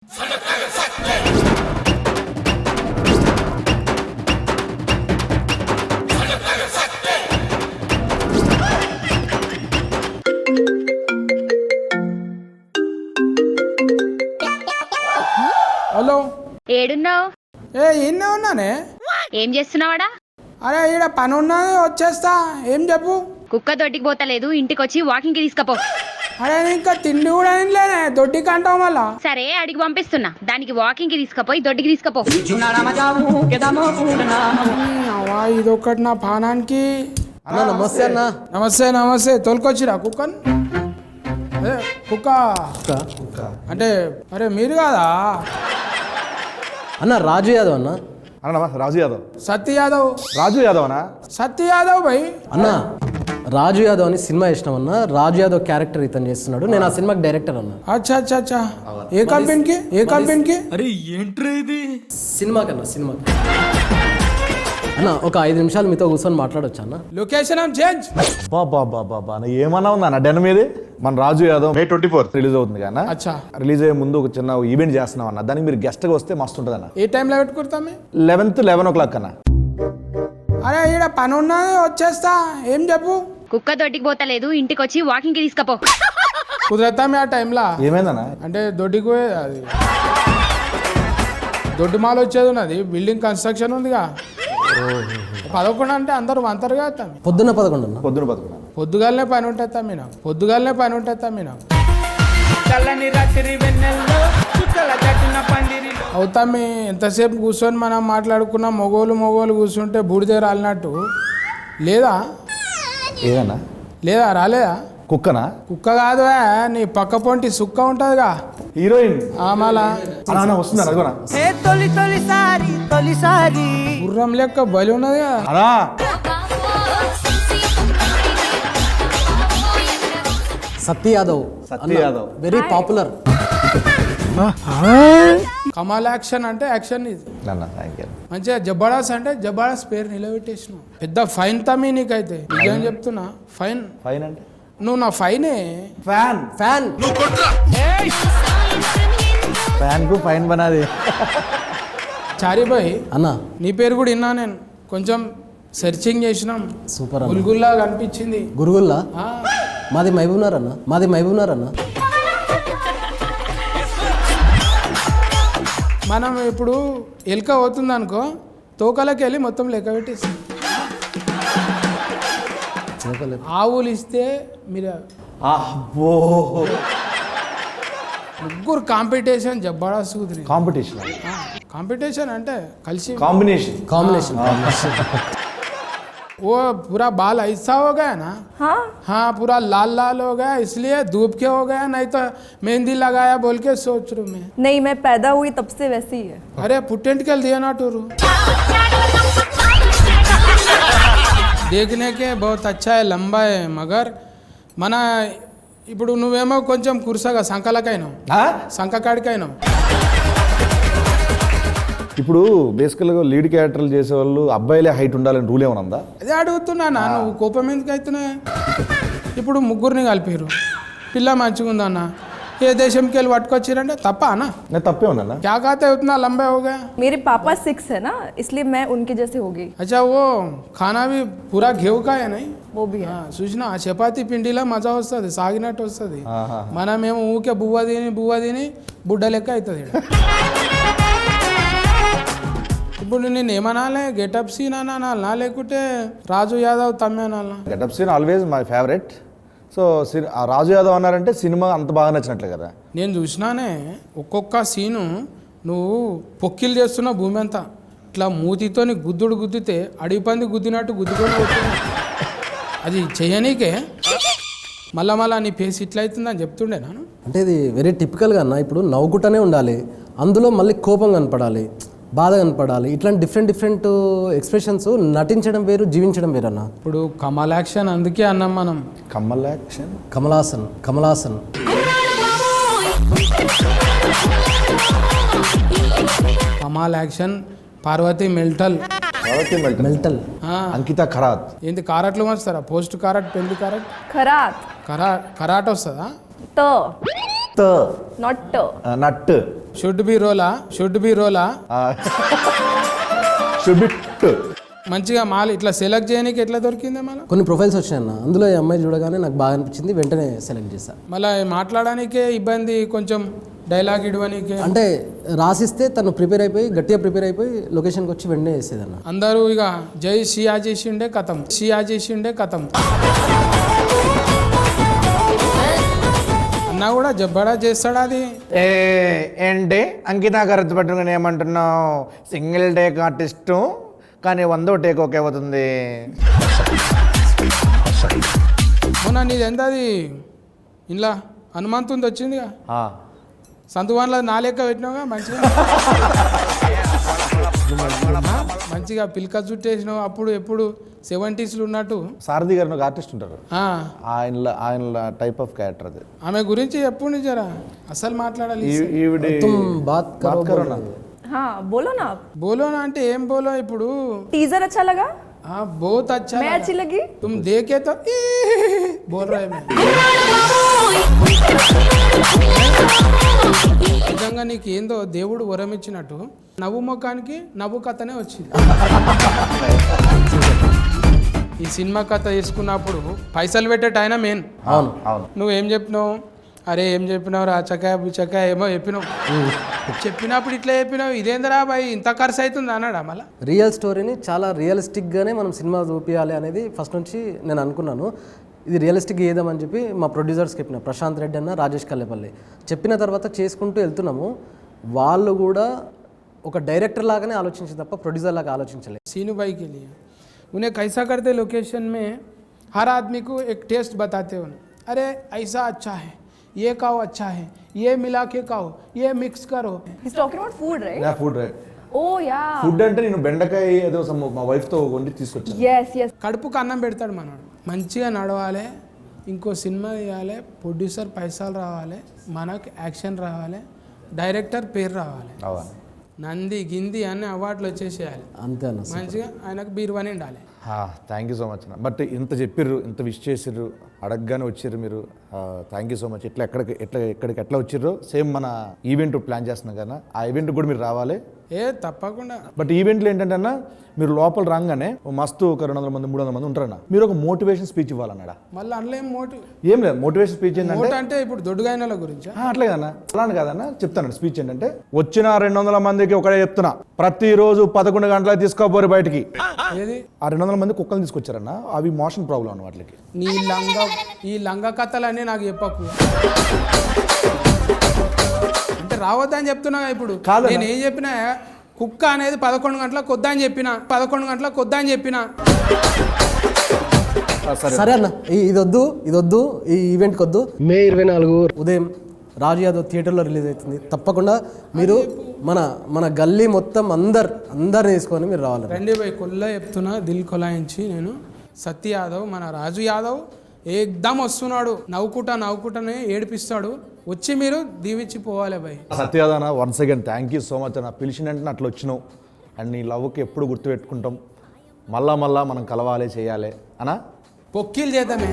Hello, ఏడున్నావు? ఈయనే ఉన్నానే. ఏం చేస్తున్నావాడా? అరే ఈడ పని ఉన్నది, వచ్చేస్తా. ఏం చెప్పు. కుక్క దొడ్డికి పోతలేదు, ఇంటికి వచ్చి వాకింగ్ కి తీసుకపో. అరే ఇంకా తిండి కూడా తినలేనే, దొడ్డికి అంటావు మళ్ళా. సరే అడిగి పంపిస్తున్నా, దానికి వాకింగ్ కి తీసుకపోయి దొడ్డికి తీసుకపో. ఇదొకటి నా పానానికి. అన్న నమస్తే అన్న. నమస్తే నమస్తే. తోలుకొచ్చిరా కుక్కను? అదే కుక్క అంటే అరే మీరు కాదా అన్న? రాజు యాదవ్ అన్న. అన్న రాజు యాదవ్. సత్య యాదవ్. రాజు యాదవ్ అన్నా? సత్య యాదవ్ భయ్. అన్న రాజు యాదవ్ అని సినిమా చేసినాం అన్న. రాజు యాదవ్ క్యారెక్టర్ ఇతను చేస్తున్నాడు, నేను ఆ సినిమాకి డైరెక్టర్ అన్న. అచ్చా అచ్చా అచ్చా. ఏ కంపెనీకి? ఏ కంపెనీకి? అరే ఏంట్రా ఇది? సినిమాకి అన్న, సినిమాకి. అన్న ఒక 5 నిమిషాలు మీతో కూర్చొని మాట్లాడొచ్చా అన్న? Location change. బాబా ఏమన్నా ఉందా అన్న డెన్ మీది? మన రాజు యాదవ్ May 24 రిలీజ్ అవుతుంది కదా. అచ్చా. రిలీజ్ అయ్యే ముందు ఒక చిన్న ఈవెంట్ చేస్తున్నాం అన్న, దానికి మీరు గెస్ట్ గా వస్తే మస్తు ఉంటుంది అన్న. ఏ టైంలో పెట్టుకుంటామే? 11 o'clock అన్న. అరే ఈడ పని ఉన్నది, వచ్చేస్తా. ఏం చెప్పు. కుక్క దొడ్డికి పోతలేదు, ఇంటికి వచ్చి వాకింగ్ కి తీసుకపో. కుదరతామే ఆ టైంలో. ఏమైందన్న? అంటే దొడ్డికి పోయేది అది, దొడ్డి మాల వచ్చేది ఉన్నది, బిల్డింగ్ కన్స్ట్రక్షన్ ఉందిగా. 11 అంటే అందరూ అంతరుగా అవుతాం. పొద్దున్న 11 అన్న. పొద్దున 11. పొద్దుగాలనే పని ఉంటుంది తమ్మి నాకు, పొద్దుగాలనే పని ఉంటుంది తమ్మి నాకు. అవుతామి ఎంతసేపు కూర్చొని మనం మాట్లాడుకున్న మొగోలు కూర్చుంటే బూడిదే రాలినట్టు. లేదా ఏదన్నా? లేదా రాలేదా? కుక్కనా? కుక్క కాదు, నీ పక్క పొంటి సుక్క ఉంటుందిగా, హీరోయిన్. మళ్ళా వస్తుందా? అదిగోనా గుర్రం లెక్క బలి ఉన్నది కదా. అనా సత్య యాదవ్. సత్య యాదవ్ వెరీ పాపులర్. కమాల్ యాక్షన్ అంటే యాక్షన్ ఇది. మంచిగా జబర్దస్త్ అంటే జబర్దస్త్ పేరు నిలబెట్టేసినావు. పెద్ద ఫైన్ తమ్మి నీకైతే, నిజం చెప్తున్నా. ఫైన్. ఫైన్ అంటే నువ్వు నా ఫైనే. ఫ్యాన్. ఫ్యాన్. ఫ్యాన్ కు ఫైన్ బనాది. చారిబాయ్ అన్న నీ పేరు కూడా విన్నా నేను, కొంచెం సెర్చింగ్ చేసినాం. సూపర్ అన్న. గుల్గుల్లా కనిపించింది. గురుగుల్లా? మాది మహబూబ్నగర్ అన్న. మాది మహబూబ్నగర్ అన్న. మనం ఇప్పుడు ఎలుక పోతుంది అనుకో, తోకలకి వెళ్ళి మొత్తం లెక్క పెట్టేస్తాం. ఆవులు ఇస్తే మీరు ముగ్గురు కాంపిటీషన్ జబర్దస్త్ కుదిరి. కాంపిటీషన్ అంటే కలిసి కాంబినేషన్. वो पूरा बाल ऐसा हो गया ना. हाँ पूरा लाल लाल हो गया, इसलिए धूप के हो गया, नहीं तो मेहंदी लगाया बोल के सोच रू मैं. नहीं, मैं पैदा हुई तब से वैसी ही है. अरे पुटेंट के दिया ना टूरू. देखने के बहुत अच्छा है, लंबा है, मगर मना ఇప్పుడు నువ్వేమో కొంచెం కురుసగా సంకలకైనావు, సంకకాడికైనావు. ఇప్పుడు బేసికల్గా లీడ్ క్యారెక్టర్లు చేసేవాళ్ళు అబ్బాయిలే హైట్ ఉండాలని రూల్ ఏమైనా ఉందా? అదే అడుగుతున్నా. నువ్వు కోపం ఎందుకు అవుతున్నాయి? ఇప్పుడు ముగ్గురిని కలిపారు, పిల్ల మంచిగా ఉందన్న, ఏ దేశంకి వెళ్ళి పట్టుకొచ్చారంటే తప్ప అన్న? తప్పే ఉందన్న. क्या कहते हैं उतना लंबे हो गए? मेरे पापा 6 है ना, इसलिए मैं उनके जैसे हो गई. अच्छा वो खाना भी पूरा घेव का है नहीं? वो भी है. చూసినా చపాతీ పిండిలో మజా వస్తుంది, సాగినట్టు వస్తుంది. మనమేమో ఊకే బువ్వ తిని బుడ్డ లెక్క అవుతుంది. ఇప్పుడు నేను ఏమనాలే, గెటప్ సీన్ అనాలా లేకుంటే రాజు యాదవ్ తమ్మే అనాలా? Getup scene always my favourite. So Raju Yadav అన్నారంటే సినిమా అంత బాగా నచ్చినట్లే కదా. నేను చూసినానే ఒక్కొక్క సీను నువ్వు పొక్కిలు చేస్తున్న భూమి అంతా ఇట్లా మూతితోని గుద్దితే అడిగి పంది గుద్దినట్టు గుద్దుకొని పోతున్నా. అది చేయనీకే మళ్ళా నీ ఫేస్ ఇట్లా అవుతుందని చెప్తుండే నాను. అంటే ఇది వెరీ టిపికల్గా అన్న. ఇప్పుడు నవ్వుకుంటూనే ఉండాలి, అందులో మళ్ళీ కోపం కనపడాలి, బాధ కనపడాలి, ఇట్లాంటి డిఫరెంట్ ఎక్స్ప్రెషన్స్. నటించడం వేరు, జీవించడం వేరు అన్న. ఇప్పుడు కమల్ యాక్షన్ అందుకే అన్నాం మనం. కమల్ యాక్షన్, కమలాసన్. కమాల్ యాక్షన్, పార్వతి మెల్టల్. అంకిత ఖరాత్. ఏంటి కారట్లు వస్తారా? పోస్ట్ కారట్, పెళ్లి కారట్, खरात. కరాట్ వస్తుందా? तो Not t. Not should be రోలా షుడ్ బి మంచిగా మాల్ ఇట్లా సెలెక్ట్ చేయడానికి ఎట్లా దొరికిందే మళ్ళీ కొన్ని ప్రొఫైల్స్ వచ్చాయి అన్న, అందులో ఈ అమ్మాయి చూడగానే నాకు బాగా అనిపించింది, వెంటనే సెలెక్ట్ చేశాను. మళ్ళీ మాట్లాడడానికే ఇబ్బంది, కొంచెం డైలాగ్ ఇవ్వడానికే. అంటే రాసిస్తే తను గట్టిగా ప్రిపేర్ అయిపోయి లొకేషన్కి వచ్చి వెంటనే వేసేదన్న. అందరూ ఇక జై షియా చేసిండే కథం అన్నా కూడా జబ్బడా చేస్తాడా అది. ఏంటి అంకిత కరెక్ట్ పట్టుకుని ఏమంటున్నావు? సింగిల్ టేక్ ఆర్టిస్టు కానీ 100వ టేక్ ఓకే అవుతుంది. మొన్న నీది ఎంత అది ఇంట్లో హనుమంతుంది వచ్చిందిగా, సంతువాన్లో నా లెక్క పెట్టినావుగా మంచిగా పిల్క చుట్టేసినావు. అప్పుడు ఎప్పుడు 70s ఉన్నట్టు. సారథి గారు ఒక ఆర్టిస్ట్ ఉంటారు, ఆ, ఆయన టైప్ ఆఫ్ క్యారెక్టర్ అది. ఆమె గురించి ఎప్పుడు నిజరా అసలు మాట్లాడాలి. ఈవిడి బాత్ కరో నా. हाँ बोलो ना आप. బోలోనా అంటే ఏం బోలో ఇప్పుడు. टीजर अच्छा लगा? हाँ बहुत अच्छा मैं लगा। अच्छी लगी? तुम देखे तो बोल रहे मैं నిజంగా నీకు ఏందో దేవుడు వరం ఇచ్చినట్టు నవ్వు ముఖానికి నవ్వు కథనే వచ్చింది. ఈ సినిమా కథ తీసుకున్నప్పుడు పైసలు పెట్టేట ఆయన మెయిన్. అవును అవును. నువ్వేం చెప్పినావు? అరే ఏం చెప్పినావు రా చకాయ బుచ్చకాయ ఏమో చెప్పినావు. చెప్పినప్పుడు ఇట్లా చెప్పినావు, ఇదేందరా బాయ్ ఇంత ఖర్చు అవుతుంది అన్నాడా మళ్ళా? రియల్ స్టోరీని చాలా రియలిస్టిక్గానే మనం సినిమా చూపించాలి అనేది ఫస్ట్ నుంచి నేను అనుకున్నాను. ఇది రియలిస్టిక్ చేద్దామని చెప్పి మా ప్రొడ్యూసర్స్కి చెప్పిన, ప్రశాంత్ రెడ్డి అన్న, రాజేష్ కల్లేపల్లి చెప్పిన తర్వాత చేసుకుంటూ వెళ్తున్నాము. వాళ్ళు కూడా ఒక డైరెక్టర్ లాగానే ఆలోచించి తప్ప ప్రొడ్యూసర్ లాగా ఆలోచించలేదు. सीनू भाई के लिए उन्हें कैसा करते लोकेशन में हर आदमी को एक टेस्ट बताते हो, अरे ऐसा अच्छा है, ये खाओ अच्छा है, ये मिला के खाओ, ये मिक्स करो. He's talking about food, right? Food right. Oh yeah. Food అంటే నేను బెండకాయ ఏదో మా వైఫ్తో వండి తీసుకొచ్చాను. Yes, yes. కడుపుకు అన్నం పెడతాడు మనోడు. మంచిగా నడవాలి, ఇంకో సినిమా తీయాలి, ప్రొడ్యూసర్ పైసలు రావాలి, మనకు యాక్షన్ రావాలి, డైరెక్టర్ పేరు రావాలి, అవా నంది గింది అన్ని అవార్డులు వచ్చేసేయాలి. అంతే అన్న. మంచిగా ఆయనకు బీరువాని ఉండాలి. థ్యాంక్ యూ సో మచ్ అన్న. బట్ ఇంత చెప్పిర్రు, ఇంత విష్ చేసిర్రు, అడగగానే వచ్చిర్రు మీరు. Thank you so much. ఎక్కడికి ఎట్లా వచ్చిర్రు సేమ్ మన ఈవెంట్ ప్లాన్ చేస్తున్నాం కదా, ఆ ఈవెంట్ కూడా మీరు రావాలి. తప్పకుండా. బట్ ఈవెంట్లో ఏంటంటే అన్న, మీరు లోపల రాగానే మస్తు ఒక 200 మంది 300 మంది ఉంటారన్న, మీరు ఒక మోటివేషన్ స్పీచ్ ఇవ్వాలన్నాడా? మళ్ళీ అందులో ఏం లేదు, మోటివేషన్ స్పీచ్ ఏంటంటే అంటే ఇప్పుడు దొడ్డుగాయనల గురించి అట్లే కదన్నా, అలానే కాదన్నా చెప్తాను. స్పీచ్ ఏంటంటే, వచ్చిన 200 మందికి ఒకటే చెప్తున్నా, ప్రతిరోజు 11 గంటలకు తీసుకోపోరు బయటికి. ఏది ఆ 200 మంది కుక్కలు తీసుకొచ్చారన్న, అవి మోషన్ ప్రాబ్లం అన్న వాటికి. ఈ లంగ కథలన్నీ నాకు చెప్పకు. అంటే రావద్దని చెప్తున్నా ఇప్పుడు. నేను ఏం చెప్పినా, కుక్క అనేది 11 గంటలకు వద్దని చెప్పిన. సరే అన్న, ఇదొద్దు ఈ ఈవెంట్కి వద్దు. మే 24 ఉదయం రాజు యాదవ్ థియేటర్లో రిలీజ్ అవుతుంది. తప్పకుండా మీరు మన గల్లీ మొత్తం అందరిని తీసుకొని మీరు రావాలి. రండి పోయి కొల్ల చెప్తున్నా, దిల్ కొలాయించి నేను. సత్య యాదవ్, మన రాజు యాదవ్ ఏకదమ్ వస్తున్నాడు, నవ్వుకుంటానే ఏడిపిస్తాడు. వచ్చి మీరు దీవించి పోవాలి భయ్. సత్యాదన once again thank you so much అన్న. పిలిచినంటే అట్లా వచ్చినావు, అండ్ నీ లవ్కి ఎప్పుడు గుర్తుపెట్టుకుంటాం. మళ్ళా మనం కలవాలి, చేయాలి అన్నా. పొక్కిలు చేద్దామే.